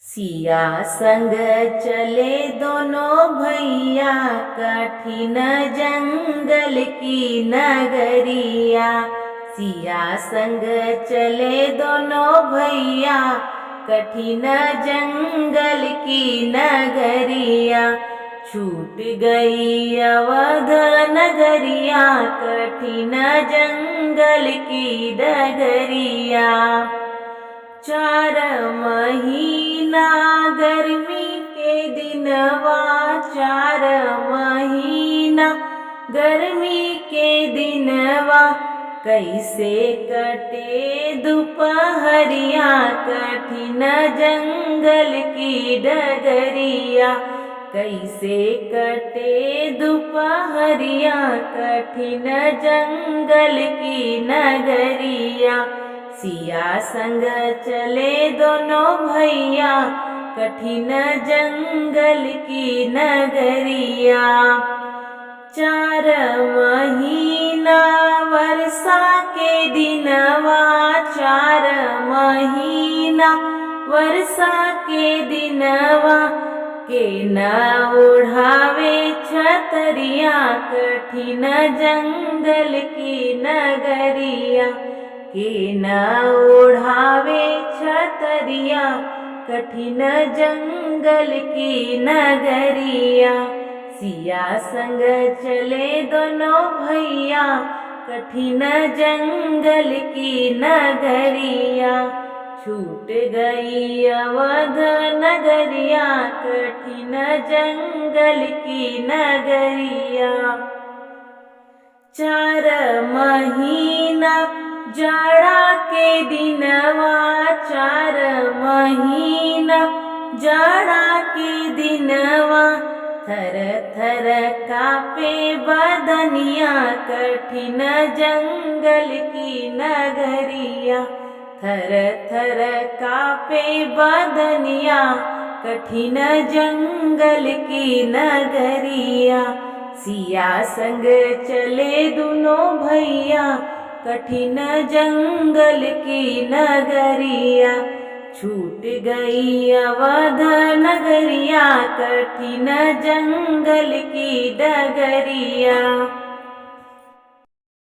सिया संग चले दोनों भैया, कठिन जंगल की नगरिया। सिया संग चले दोनों भैया, कठिन जंगल की नगरिया। छूट गई अवध नगरिया, कठिन जंगल की डगरिया। 4 महीना गर्मी के दिनवा, 4 महीना गर्मी के दिनवा। कैसे कटे दोपहरिया, कठिन जंगल की डगरिया। कैसे कटे दोपहरिया, कठिन जंगल की नगरिया। सिया संग चले दोनों भैया, कठिन जंगल की नगरिया। 4 महीना वर्षा के दिनवा, 4 महीना वर्षा के दिनवा। के न ओढ़ावे छतरिया, कठिन जंगल की नगरिया। के न ओढ़ावे छतरिया, कठिन जंगल की नगरिया। सिया संग चले दोनों भैया, कठिन जंगल की नगरिया। छूट गई अवध नगरिया, कठिन जंगल की नगरिया। 4 महीना जाड़ा के दिनवा, 4 महीना जाड़ा के दिनवा। थर थर कापे बदनिया, कठिन जंगल की नगरिया। थर थर कापे बदनिया, कठिन जंगल की नगरिया। सिया संग चले दोनों भैया, कठिन जंगल की नगरिया। छूट गई अवध नगरिया, कठिन जंगल की डगरिया।